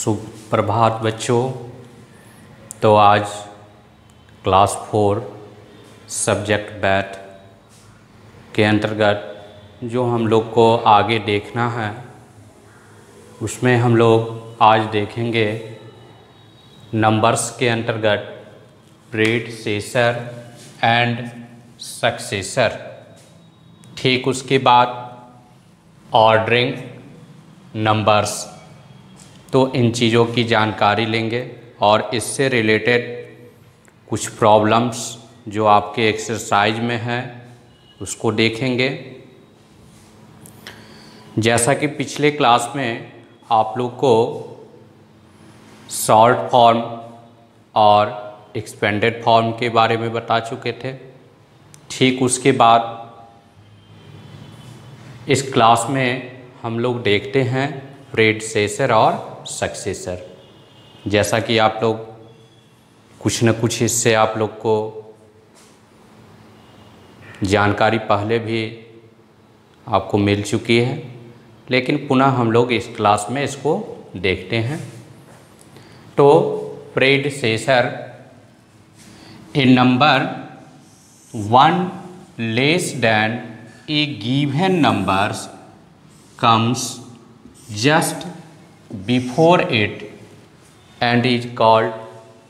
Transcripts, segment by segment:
सुप्रभात बच्चों। तो आज क्लास 4 सब्जेक्ट मैथ के अंतर्गत जो हम लोग को आगे देखना है उसमें हम लोग आज देखेंगे नंबर्स के अंतर्गत प्रीडिसेसर एंड सक्सेसर। ठीक उसके बाद ऑर्डरिंग नंबर्स। तो इन चीज़ों की जानकारी लेंगे और इससे रिलेटेड कुछ प्रॉब्लम्स जो आपके एक्सरसाइज में हैं उसको देखेंगे। जैसा कि पिछले क्लास में आप लोग को शॉर्ट फॉर्म और एक्सपेंडेड फॉर्म के बारे में बता चुके थे। ठीक उसके बाद इस क्लास में हम लोग देखते हैं प्रीडिसेसर और सक्सेसर। जैसा कि आप लोग कुछ न कुछ इससे आप लोग को जानकारी पहले भी आपको मिल चुकी है, लेकिन पुनः हम लोग इस क्लास में इसको देखते हैं। तो predecessor A number one less than a given numbers comes just before it and is called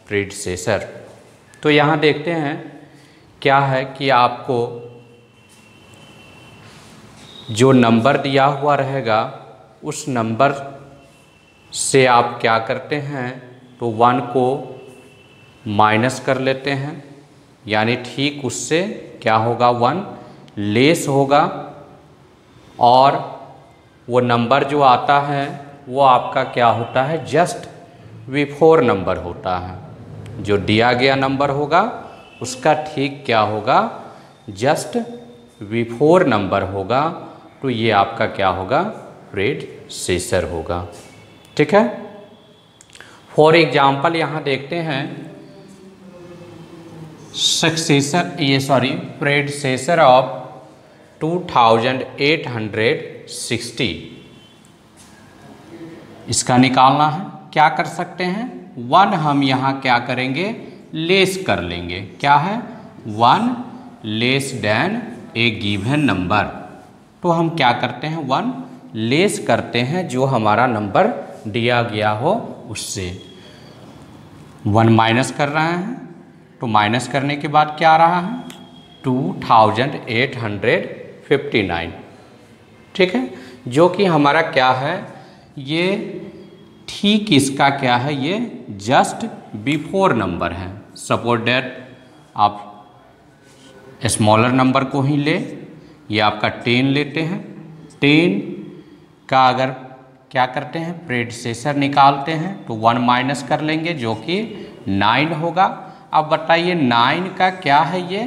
predecessor। तो यहाँ देखते हैं क्या है कि आपको जो नंबर दिया हुआ रहेगा उस नंबर से आप क्या करते हैं तो 1 को माइनस कर लेते हैं, यानी ठीक उससे क्या होगा 1 लेस होगा और वो नंबर जो आता है वो आपका क्या होता है जस्ट बिफोर नंबर होता है। जो दिया गया नंबर होगा उसका ठीक क्या होगा जस्ट बिफोर नंबर होगा। तो ये आपका क्या होगा प्रीडिसेसर होगा। ठीक है। फॉर एग्जाम्पल यहाँ देखते हैं प्रीडिसेसर ऑफ 2860। इसका निकालना है। क्या कर सकते हैं 1 हम यहाँ क्या करेंगे लेस कर लेंगे। क्या है 1 less than a given number. तो हम क्या करते हैं 1 लेस करते हैं जो हमारा नंबर दिया गया हो उससे। 1 माइनस कर रहे हैं तो माइनस करने के बाद क्या आ रहा है 2859। ठीक है, जो कि हमारा क्या है ये ठीक इसका क्या है ये जस्ट बिफोर नंबर है। सपोज दैट आप स्मॉलर नंबर को ही ले, ये आपका 10 लेते हैं। 10 का अगर क्या करते हैं प्रीडिसेसर निकालते हैं तो 1 माइनस कर लेंगे जो कि 9 होगा। अब बताइए 9 का क्या है ये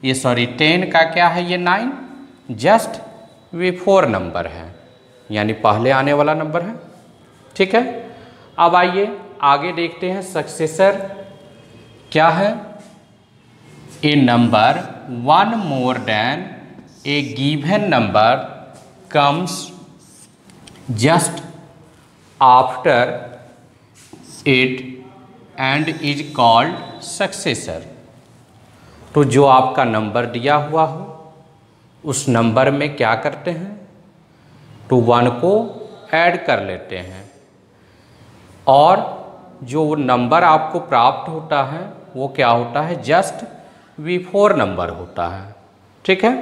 10 का क्या है ये 9 जस्ट बिफोर नंबर है, यानी पहले आने वाला नंबर है। ठीक है। अब आइए आगे देखते हैं सक्सेसर क्या है। A number 1 more than a given number comes just after it and is called successor. तो जो आपका नंबर दिया हुआ हो उस नंबर में क्या करते हैं तो 1 को ऐड कर लेते हैं और जो नंबर आपको प्राप्त होता है वो क्या होता है जस्ट बिफोर नंबर होता है। ठीक है।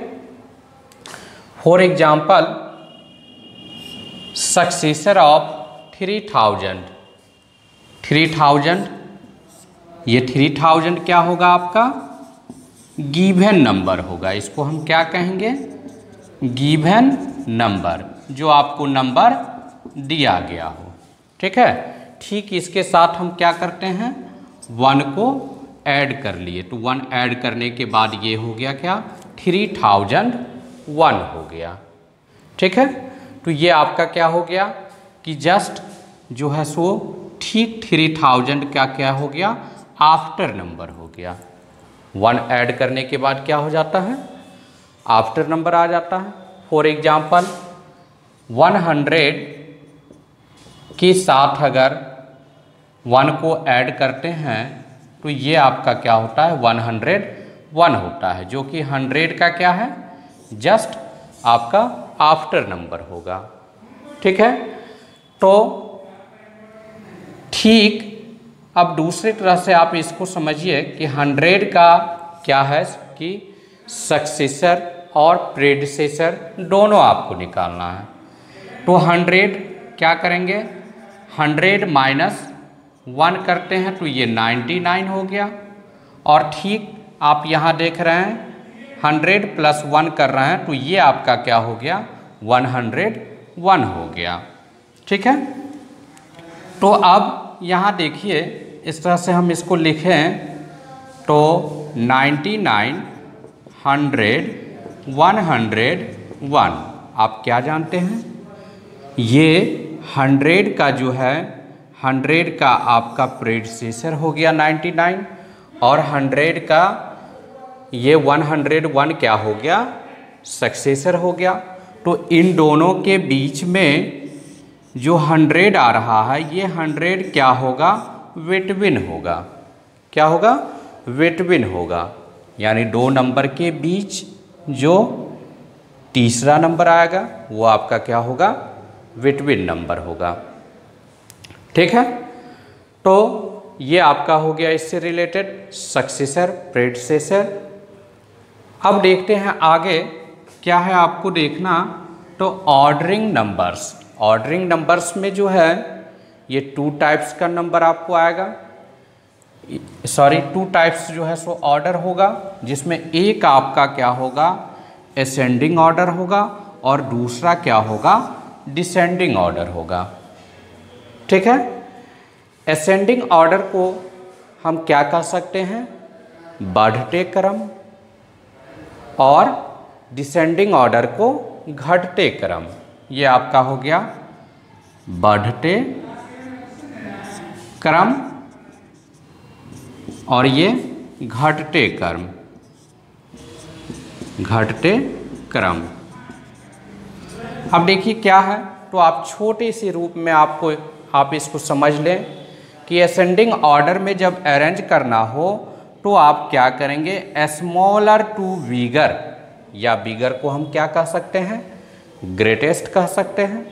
For example successor of 3000। ये 3000 क्या होगा आपका गिवन नंबर होगा। इसको हम क्या कहेंगे गिवन नंबर, जो आपको नंबर दिया गया हो। ठीक है। ठीक इसके साथ हम क्या करते हैं 1 को ऐड कर लिए तो 1 ऐड करने के बाद ये हो गया क्या 3001 हो गया। ठीक है। तो ये आपका क्या हो गया कि जस्ट जो है सो ठीक 3000 का क्या हो गया आफ्टर नंबर हो गया। 1 ऐड करने के बाद क्या हो जाता है आफ्टर नंबर आ जाता है। फॉर एग्जाम्पल 100 के साथ अगर 1 को ऐड करते हैं तो ये आपका क्या होता है 101 होता है, जो कि 100 का क्या है जस्ट आपका आफ्टर नंबर होगा। ठीक है, तो ठीक अब दूसरी तरह से आप इसको समझिए कि 100 का क्या है कि सक्सेसर और प्रेडिसेसर दोनों आपको निकालना है। तो 100 क्या करेंगे 100 माइनस 1 करते हैं तो ये 99 हो गया। और ठीक आप यहाँ देख रहे हैं 100 प्लस 1 कर रहे हैं तो ये आपका क्या हो गया 101 हो गया। ठीक है, तो अब यहाँ देखिए इस तरह से हम इसको लिखें तो 99 100 101 आप क्या जानते हैं ये 100 का जो है 100 का आपका प्रेडिसेसर हो गया 99 और 100 का ये 101 क्या हो गया सक्सेसर हो गया। तो इन दोनों के बीच में जो 100 आ रहा है ये 100 क्या होगा बिटवीन होगा। क्या होगा बिटवीन होगा, यानी दो नंबर के बीच जो तीसरा नंबर आएगा वो आपका क्या होगा बिटवीन नंबर होगा। ठीक है, तो ये आपका हो गया इससे रिलेटेड सक्सेसर प्रेडिसेसर। अब देखते हैं आगे क्या है आपको देखना, तो ऑर्डरिंग नंबर्स। ऑर्डरिंग नंबर्स में जो है ये 2 टाइप्स का नंबर आपको आएगा, सॉरी 2 टाइप्स जो है सो ऑर्डर होगा, जिसमें एक आपका क्या होगा असेंडिंग ऑर्डर होगा और दूसरा क्या होगा डिसेंडिंग ऑर्डर होगा। ठीक है, असेंडिंग ऑर्डर को हम क्या कह सकते हैं बढ़ते क्रम और डिसेंडिंग ऑर्डर को घटते क्रम। ये आपका हो गया बढ़ते क्रम और ये घटते क्रम घटते क्रम। अब देखिए क्या है, तो आप छोटे से रूप में आप इसको समझ लें कि असेंडिंग ऑर्डर में जब अरेंज करना हो तो आप क्या करेंगे स्मॉलर टू बिगर, या बिगर को हम क्या कह सकते हैं ग्रेटेस्ट कह सकते हैं।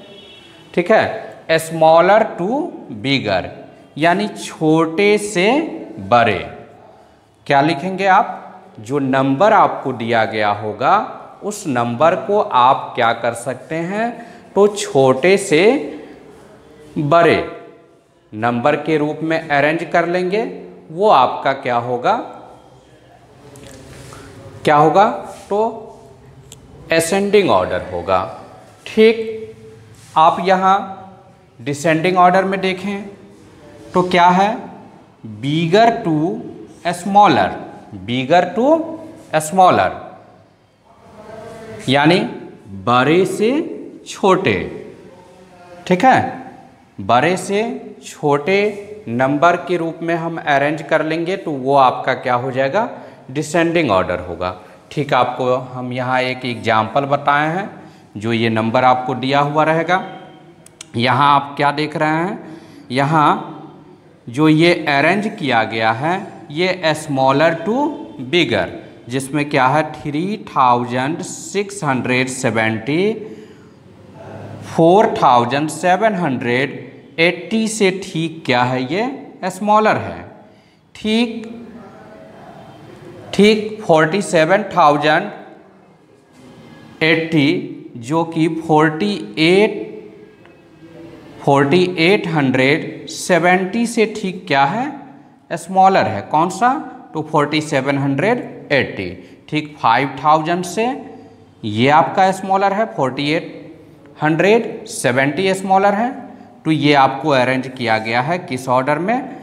ठीक है, स्मॉलर टू बिगर यानी छोटे से बड़े। क्या लिखेंगे आप जो नंबर आपको दिया गया होगा उस नंबर को आप क्या कर सकते हैं तो छोटे से बड़े नंबर के रूप में अरेंज कर लेंगे। वो आपका क्या होगा तो असेंडिंग ऑर्डर होगा। ठीक, आप यहाँ डिसेंडिंग ऑर्डर में देखें तो क्या है bigger to smaller, bigger to smaller यानी बड़े से छोटे। ठीक है, बड़े से छोटे नंबर के रूप में हम अरेंज कर लेंगे तो वो आपका क्या हो जाएगा डिसेंडिंग ऑर्डर होगा। ठीक, आपको हम यहाँ एक एग्जाम्पल बताए हैं जो ये नंबर आपको दिया हुआ रहेगा। यहाँ आप क्या देख रहे हैं, यहाँ जो ये अरेंज किया गया है ये स्मॉलर टू बिगर, जिसमें क्या है 3670 4780 से ठीक क्या है ये स्मॉलर है। ठीक 4780 जो कि 4870 से ठीक क्या है स्मॉलर है। कौन सा तो 4780। ठीक 5000 से ये आपका स्मॉलर है, 4870 स्मॉलर है। तो ये आपको अरेंज किया गया है किस ऑर्डर में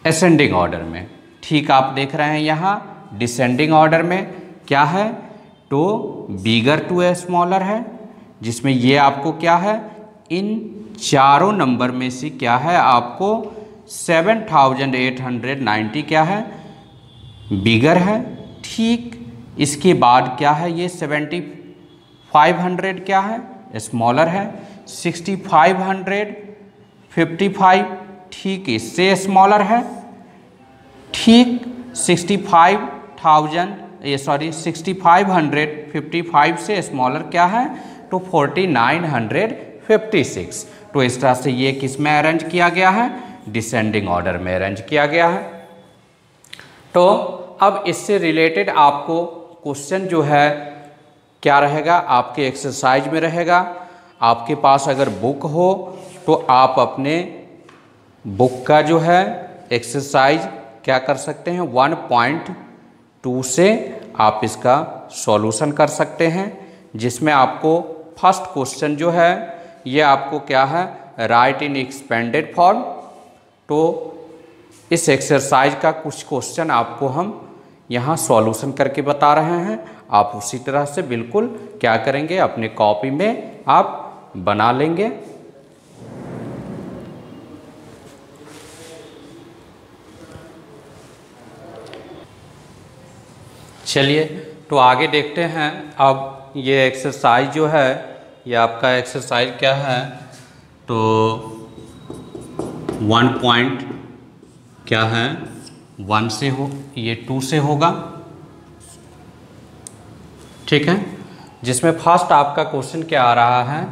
असेंडिंग ऑर्डर में। ठीक, आप देख रहे हैं यहाँ डिसेंडिंग ऑर्डर में क्या है तो बिगर टू स्मॉलर है, जिसमें ये आपको क्या है इन चारों नंबर में से क्या है आपको 7890 क्या है बिगर है। ठीक, इसके बाद क्या है ये 7500 क्या है स्मॉलर है, 6555 ठीक इससे स्मॉलर है, ठीक 6555 से स्मॉलर क्या है तो 4956। तो इस तरह से ये किस में अरेंज किया गया है, डिसेंडिंग ऑर्डर में अरेंज किया गया है। तो अब इससे रिलेटेड आपको क्वेश्चन जो है क्या रहेगा, आपके एक्सरसाइज में रहेगा। आपके पास अगर बुक हो तो आप अपने बुक का जो है एक्सरसाइज क्या कर सकते हैं, 1.2 से आप इसका सॉल्यूशन कर सकते हैं, जिसमें आपको फर्स्ट क्वेश्चन जो है ये आपको क्या है, राइट इन एक्सपेंडेड फॉर्म। तो इस एक्सरसाइज का कुछ क्वेश्चन आपको हम यहाँ सॉल्यूशन करके बता रहे हैं। आप उसी तरह से बिल्कुल क्या करेंगे, अपने कॉपी में आप बना लेंगे। चलिए तो आगे देखते हैं। अब ये एक्सरसाइज जो है ये आपका एक्सरसाइज क्या है, तो 1 पॉइंट क्या है 1 से हो, ये 2 से होगा, ठीक है। जिसमें फर्स्ट आपका क्वेश्चन क्या आ रहा है,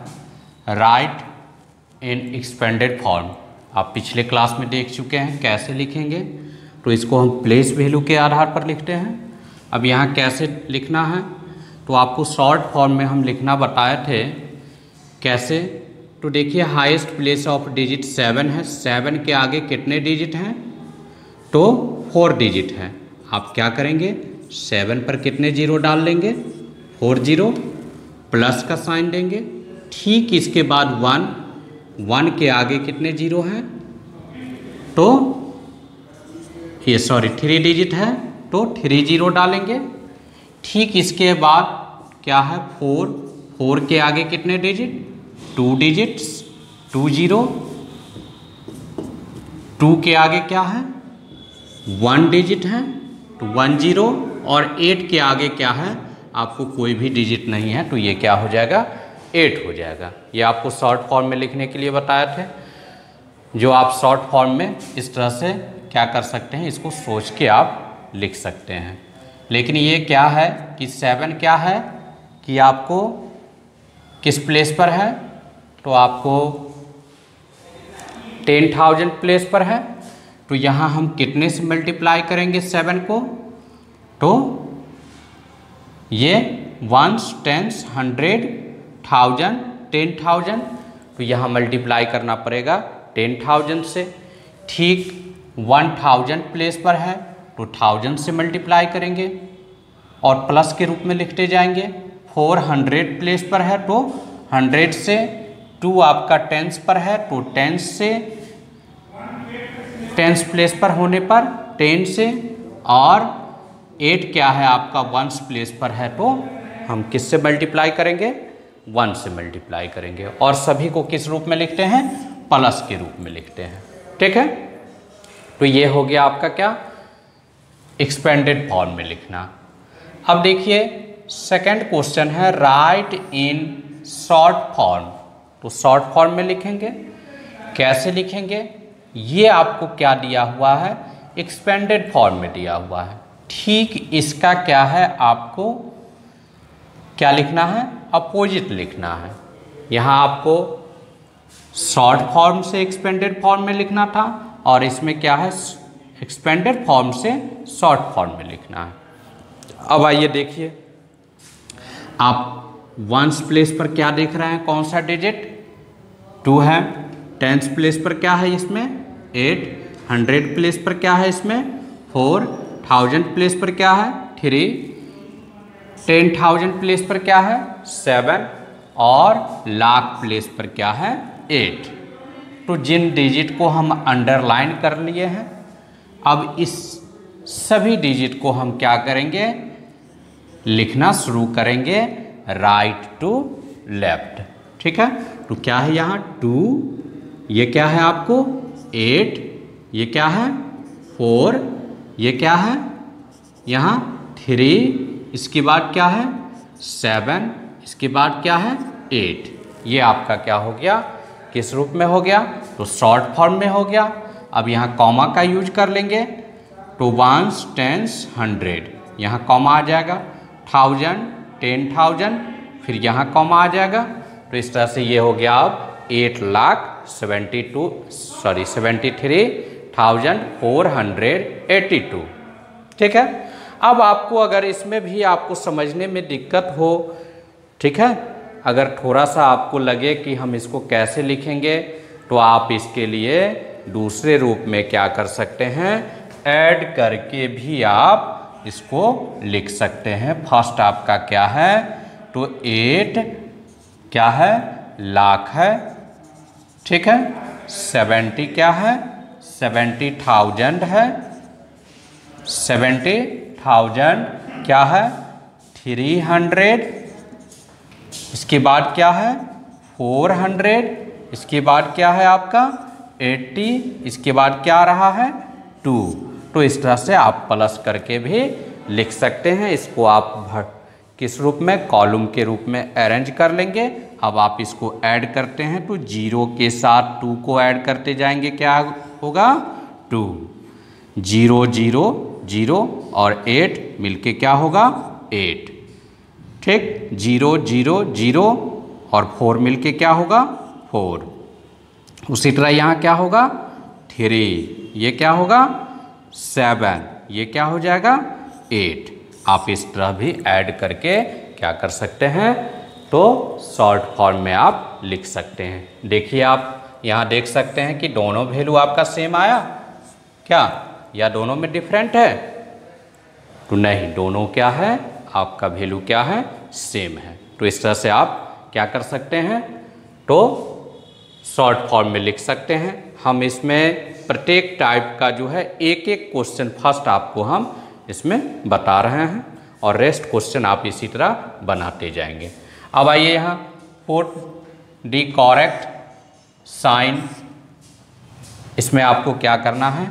राइट इन एक्सपेंडेड फॉर्म। आप पिछले क्लास में देख चुके हैं कैसे लिखेंगे, तो इसको हम प्लेस वैल्यू के आधार पर लिखते हैं। अब यहाँ कैसे लिखना है, तो आपको शॉर्ट फॉर्म में हम लिखना बताए थे कैसे। तो देखिए हाईएस्ट प्लेस ऑफ डिजिट 7 है, 7 के आगे कितने डिजिट हैं, तो 4 डिजिट हैं। आप क्या करेंगे, 7 पर कितने जीरो डाल देंगे, 4 जीरो, प्लस का साइन देंगे। ठीक इसके बाद 1 के आगे कितने जीरो हैं, तो ये 3 डिजिट है तो 3 जीरो डालेंगे। ठीक इसके बाद क्या है 4 के आगे कितने डिजिट, 2 डिजिट्स, 2 जीरो, 2 के आगे क्या है 1 डिजिट है तो 1 जीरो, और 8 के आगे क्या है, आपको कोई भी डिजिट नहीं है तो ये क्या हो जाएगा 8 हो जाएगा। ये आपको शॉर्ट फॉर्म में लिखने के लिए बताए थे, जो आप शॉर्ट फॉर्म में इस तरह से क्या कर सकते हैं, इसको सोच के आप लिख सकते हैं। लेकिन ये क्या है कि 7 क्या है कि आपको किस प्लेस पर है, तो आपको 10,000 प्लेस पर है। तो यहाँ हम कितने से मल्टीप्लाई करेंगे 7 को, तो ये 1s, 10s, 100, 1000, 10,000, तो यहाँ मल्टीप्लाई करना पड़ेगा 10,000 से। ठीक 1000 प्लेस पर है तो 1000 से मल्टीप्लाई करेंगे और प्लस के रूप में लिखते जाएंगे। 400 प्लेस पर है तो 100 से, 2 आपका 10s पर है तो 10 से, 10s प्लेस पर होने पर 10 से, और 8 क्या है आपका 1s प्लेस पर है तो हम किससे मल्टीप्लाई करेंगे, 1 से मल्टीप्लाई करेंगे। और सभी को किस रूप में लिखते हैं, प्लस के रूप में लिखते हैं, ठीक है। तो ये हो गया आपका क्या, एक्सपेंडेड फॉर्म में लिखना। अब देखिए सेकंड क्वेश्चन है राइट इन शॉर्ट फॉर्म। तो शॉर्ट फॉर्म में लिखेंगे, कैसे लिखेंगे, ये आपको क्या दिया हुआ है, एक्सपेंडेड फॉर्म में दिया हुआ है। ठीक इसका क्या है, आपको क्या लिखना है, अपोजिट लिखना है। यहाँ आपको शॉर्ट फॉर्म से एक्सपेंडेड फॉर्म में लिखना था, और इसमें क्या है एक्सपेंडेड फॉर्म से शॉर्ट फॉर्म में लिखना है। अब आइए देखिए, आप 1s प्लेस पर क्या देख रहे हैं, कौन सा डिजिट 2 है, 10s प्लेस पर क्या है इसमें 8, 100 प्लेस पर क्या है इसमें 4, 1000 प्लेस पर क्या है 3, 10,000 प्लेस पर क्या है 7, और लाख प्लेस पर क्या है 8। तो जिन डिजिट को हम अंडरलाइन कर लिए हैं, अब इस सभी डिजिट को हम क्या करेंगे, लिखना शुरू करेंगे राइट टू लेफ्ट, ठीक है। तो क्या है यहाँ 2, ये क्या है आपको 8, ये क्या है 4, ये क्या है यहाँ 3, इसके बाद क्या है 7, इसके बाद क्या है 8। ये आपका क्या हो गया, किस रूप में हो गया, तो शॉर्ट फॉर्म में हो गया। अब यहाँ कॉमा का यूज कर लेंगे तो वंस, टेंस, 100, यहाँ कॉमा आ जाएगा, 1000, 10,000, फिर यहाँ कॉमा आ जाएगा। तो इस तरह से ये हो गया अब 73,482। ठीक है। अब आपको अगर इसमें भी आपको समझने में दिक्कत हो, ठीक है, अगर थोड़ा सा आपको लगे कि हम इसको कैसे लिखेंगे, तो आप इसके लिए दूसरे रूप में क्या कर सकते हैं, ऐड करके भी आप इसको लिख सकते हैं। फर्स्ट आपका क्या है, तो 8 क्या है, लाख है, ठीक है। 70 क्या है, 70,000 है। 70,000 क्या है, 300। इसके बाद क्या है, 400। इसके बाद क्या है आपका 80। इसके बाद क्या रहा है 2। तो इस तरह से आप प्लस करके भी लिख सकते हैं। इसको आप किस रूप में, कॉलम के रूप में अरेंज कर लेंगे। अब आप इसको ऐड करते हैं तो 0 के साथ 2 को ऐड करते जाएंगे, क्या होगा 2। 0 0 0 और 8 मिलके क्या होगा 8, ठीक। 0 0 0 और 4 मिलके क्या होगा 4। उसी तरह यहाँ क्या होगा 3, ये क्या होगा 7, ये क्या हो जाएगा 8। आप इस तरह भी ऐड करके क्या कर सकते हैं, तो शॉर्ट फॉर्म में आप लिख सकते हैं। देखिए आप यहाँ देख सकते हैं कि दोनों वैल्यू आपका सेम आया क्या, या दोनों में डिफरेंट है, तो नहीं, दोनों क्या है आपका वैल्यू क्या है, सेम है। तो इस तरह से आप क्या कर सकते हैं, तो शॉर्ट फॉर्म में लिख सकते हैं। हम इसमें प्रत्येक टाइप का जो है एक एक क्वेश्चन फर्स्ट आपको हम इसमें बता रहे हैं और रेस्ट क्वेश्चन आप इसी तरह बनाते जाएंगे। अब आइए यहाँ पुट द करेक्ट साइन, इसमें आपको क्या करना है,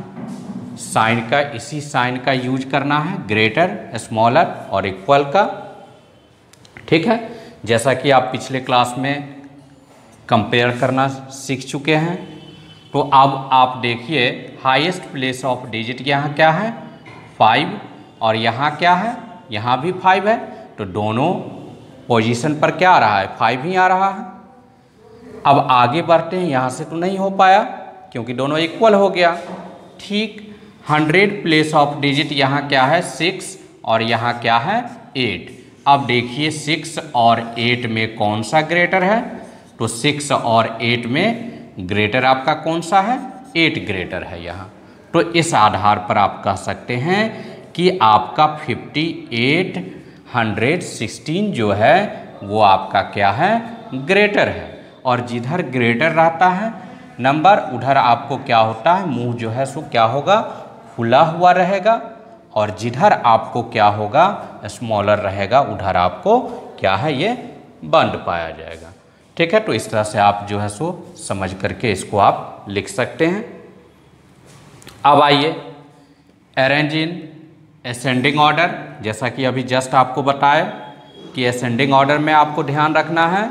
साइन का, इसी साइन का यूज करना है, ग्रेटर, स्मॉलर और इक्वल का, ठीक है। जैसा कि आप पिछले क्लास में कंपेयर करना सीख चुके हैं। तो अब आप देखिए हाईएस्ट प्लेस ऑफ डिजिट यहाँ क्या है 5, और यहाँ क्या है, यहाँ भी 5 है। तो दोनों पोजीशन पर क्या आ रहा है 5 ही आ रहा है। अब आगे बढ़ते हैं, यहाँ से तो नहीं हो पाया क्योंकि दोनों इक्वल हो गया, ठीक। 100 प्लेस ऑफ डिजिट यहाँ क्या है 6 और यहाँ क्या है 8। अब देखिए 6 और 8 में कौन सा ग्रेटर है, तो 6 और 8 में ग्रेटर आपका कौन सा है, 8 ग्रेटर है यहाँ। तो इस आधार पर आप कह सकते हैं कि आपका 5816 जो है वो आपका क्या है ग्रेटर है। और जिधर ग्रेटर रहता है नंबर, उधर आपको क्या होता है, मुंह जो है सो क्या होगा, खुला हुआ रहेगा, और जिधर आपको क्या होगा स्मॉलर रहेगा, उधर आपको क्या है ये बंद पाया जाएगा, ठीक है। तो इस तरह से आप जो है सो समझ करके इसको आप लिख सकते हैं। अब आइए अरेंज इन असेंडिंग ऑर्डर, जैसा कि अभी जस्ट आपको बताया कि असेंडिंग ऑर्डर में आपको ध्यान रखना है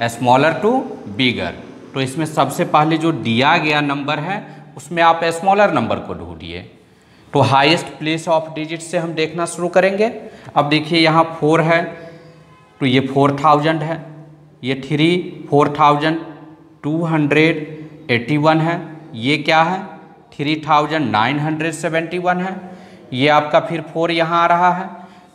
स्मॉलर टू बिगर। तो इसमें सबसे पहले जो दिया गया नंबर है उसमें आप स्मॉलर नंबर को ढूंढिए। तो हाईएस्ट प्लेस ऑफ डिजिट से हम देखना शुरू करेंगे। अब देखिए यहाँ 4 है तो ये 4000 है, ये 4281 है, ये क्या है 3971 है, ये आपका फिर 4 यहाँ आ रहा है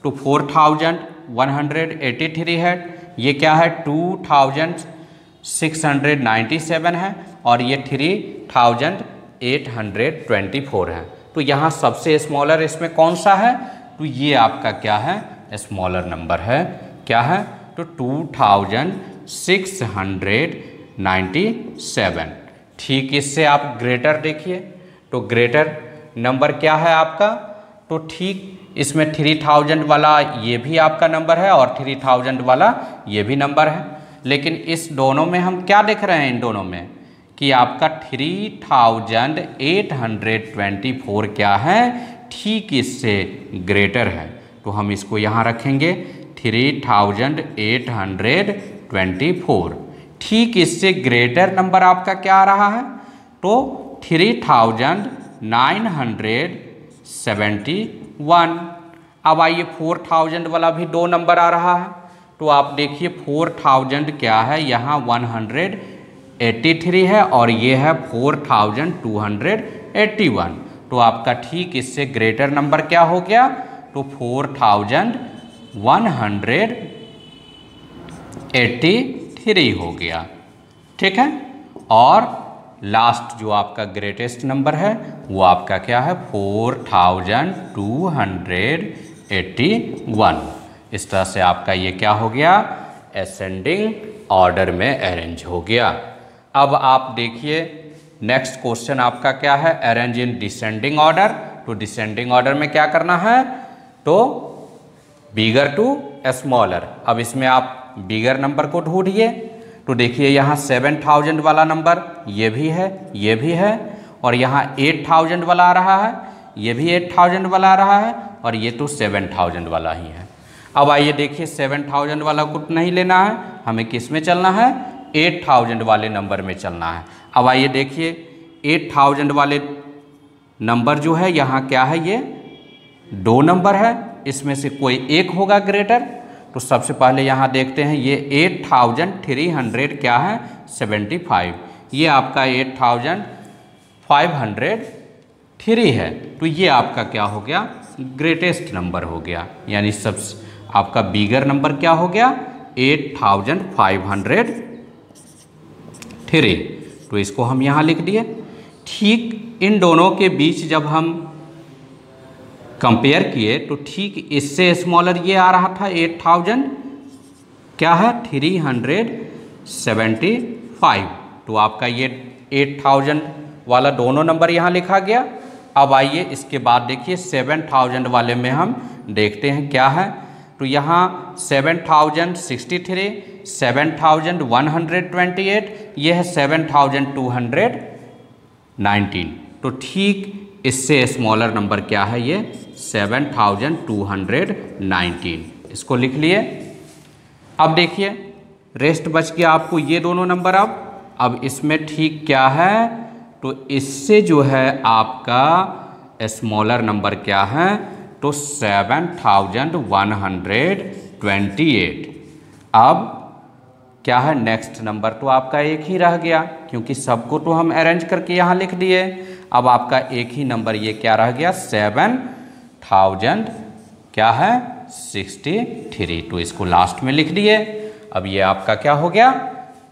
तो 4183 है, ये क्या है 2697 है, और ये 3824 है। तो यहाँ सबसे स्मॉलर इसमें कौन सा है, तो ये आपका क्या है स्मॉलर नंबर है, क्या है तो 2697। ठीक, इससे आप ग्रेटर देखिए, तो ग्रेटर नंबर क्या है आपका, तो ठीक इसमें 3000 वाला ये भी आपका नंबर है और 3000 वाला ये भी नंबर है। लेकिन इस दोनों में हम क्या देख रहे हैं, इन दोनों में कि आपका 3824 क्या है, ठीक इससे ग्रेटर है। तो हम इसको यहाँ रखेंगे 3824। ठीक इससे ग्रेटर नंबर आपका क्या आ रहा है, तो 3971। अब आइए 4000 वाला भी 2 नंबर आ रहा है, तो आप देखिए 4000 क्या है, यहाँ 183 है और ये है 4281। तो आपका ठीक इससे ग्रेटर नंबर क्या हो गया, तो 4183 हो गया। ठीक है, और लास्ट जो आपका ग्रेटेस्ट नंबर है वो आपका क्या है, 4281। इस तरह से आपका ये क्या हो गया, असेंडिंग ऑर्डर में अरेंज हो गया। अब आप देखिए नेक्स्ट क्वेश्चन आपका क्या है, अरेंज इन डिसेंडिंग ऑर्डर। तो डिसेंडिंग ऑर्डर में क्या करना है, तो बिगर टू स्मॉलर। अब इसमें आप बिगर नंबर को ढूंढिए। तो देखिए यहाँ 7000 वाला नंबर ये भी है, ये भी है, और यहाँ 8000 वाला आ रहा है, ये भी 8000 वाला आ रहा है, और ये तो 7000 वाला ही है। अब आइए देखिए 7000 वाला को नहीं लेना है, हमें किस में चलना है, 8000 वाले नंबर में चलना है। अब आइए देखिए 8000 वाले नंबर जो है यहाँ क्या है, ये 2 नंबर है, इसमें से कोई एक होगा ग्रेटर। तो सबसे पहले यहाँ देखते हैं, ये 8300 क्या है, 75। ये आपका 8503 है, तो ये आपका क्या हो गया, ग्रेटेस्ट नंबर हो गया, यानी सब आपका बिगर नंबर क्या हो गया, 8503। तो इसको हम यहाँ लिख दिए। ठीक इन दोनों के बीच जब हम कंपेयर किए तो ठीक इससे स्मॉलर ये आ रहा था 8000 क्या है, 375। तो आपका ये 8000 वाला दोनों नंबर यहाँ लिखा गया। अब आइए इसके बाद देखिए 7000 वाले में हम देखते हैं क्या है। तो यहाँ 7063, 7128, ये है 7219। तो ठीक इससे स्मॉलर नंबर क्या है, ये 7219। इसको लिख लिए। अब देखिए रेस्ट बच गया आपको ये दोनों नंबर। अब इसमें ठीक क्या है, तो इससे जो है आपका स्मॉलर नंबर क्या है, तो 7128। अब क्या है नेक्स्ट नंबर, तो आपका एक ही रह गया, क्योंकि सबको तो हम अरेंज करके यहाँ लिख दिए। अब आपका एक ही नंबर ये क्या रह गया, 7000 क्या है, 63। तो इसको लास्ट में लिख दिए। अब ये आपका क्या हो गया,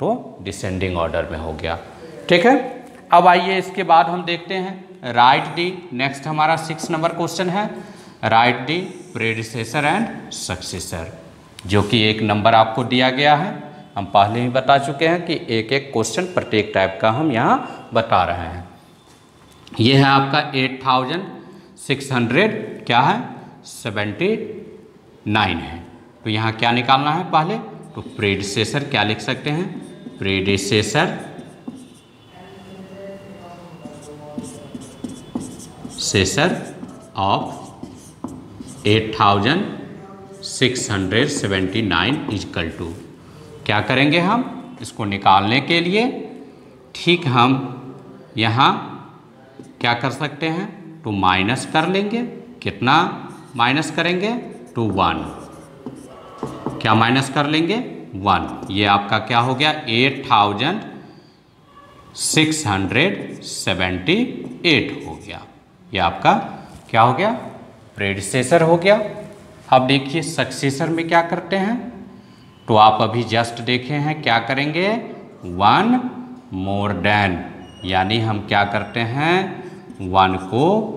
तो डिसेंडिंग ऑर्डर में हो गया। ठीक है, अब आइए इसके बाद हम देखते हैं राइट दी। नेक्स्ट हमारा 6 नंबर क्वेश्चन है, right the predecessor and successor, जो कि एक नंबर आपको दिया गया है। हम पहले ही बता चुके हैं कि एक एक क्वेश्चन प्रत्येक टाइप का हम यहाँ बता रहे हैं। ये है आपका 8600 क्या है, 79 है। तो यहाँ क्या निकालना है पहले, तो प्रेडिसेसर क्या लिख सकते हैं, प्रेडिसेसर ऑफ 8679 इक्वल टू, क्या करेंगे हम इसको निकालने के लिए, ठीक हम यहाँ क्या कर सकते हैं, तो माइनस कर लेंगे। कितना माइनस करेंगे, तो 1। क्या माइनस कर लेंगे, 1। ये आपका क्या हो गया, 8678 हो गया। ये आपका क्या हो गया, प्रेडिसेसर हो गया। अब देखिए सक्सेसर में क्या करते हैं, तो आप अभी जस्ट देखे हैं क्या करेंगे, 1 मोर देन, यानी हम क्या करते हैं, 1 को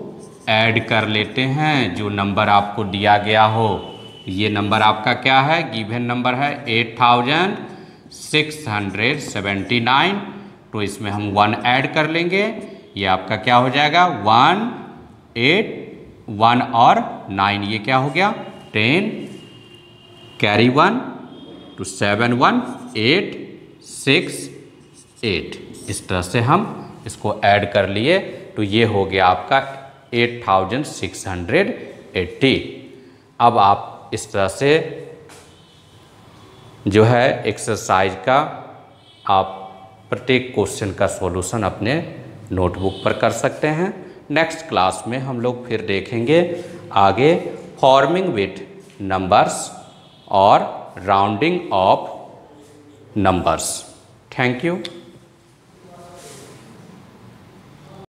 ऐड कर लेते हैं जो नंबर आपको दिया गया हो। ये नंबर आपका क्या है, गिवन नंबर है 8679। तो इसमें हम 1 ऐड कर लेंगे, ये आपका क्या हो जाएगा, 1 8 1 और 9, ये क्या हो गया, 10 कैरी 1 तो 7 1 8 6 8। इस तरह से हम इसको ऐड कर लिए, तो ये हो गया आपका 8680। अब आप इस तरह से जो है एक्सरसाइज का आप प्रत्येक क्वेश्चन का सॉल्यूशन अपने नोटबुक पर कर सकते हैं। नेक्स्ट क्लास में हम लोग फिर देखेंगे आगे फॉर्मिंग विथ नंबर्स और rounding off numbers. Thank you.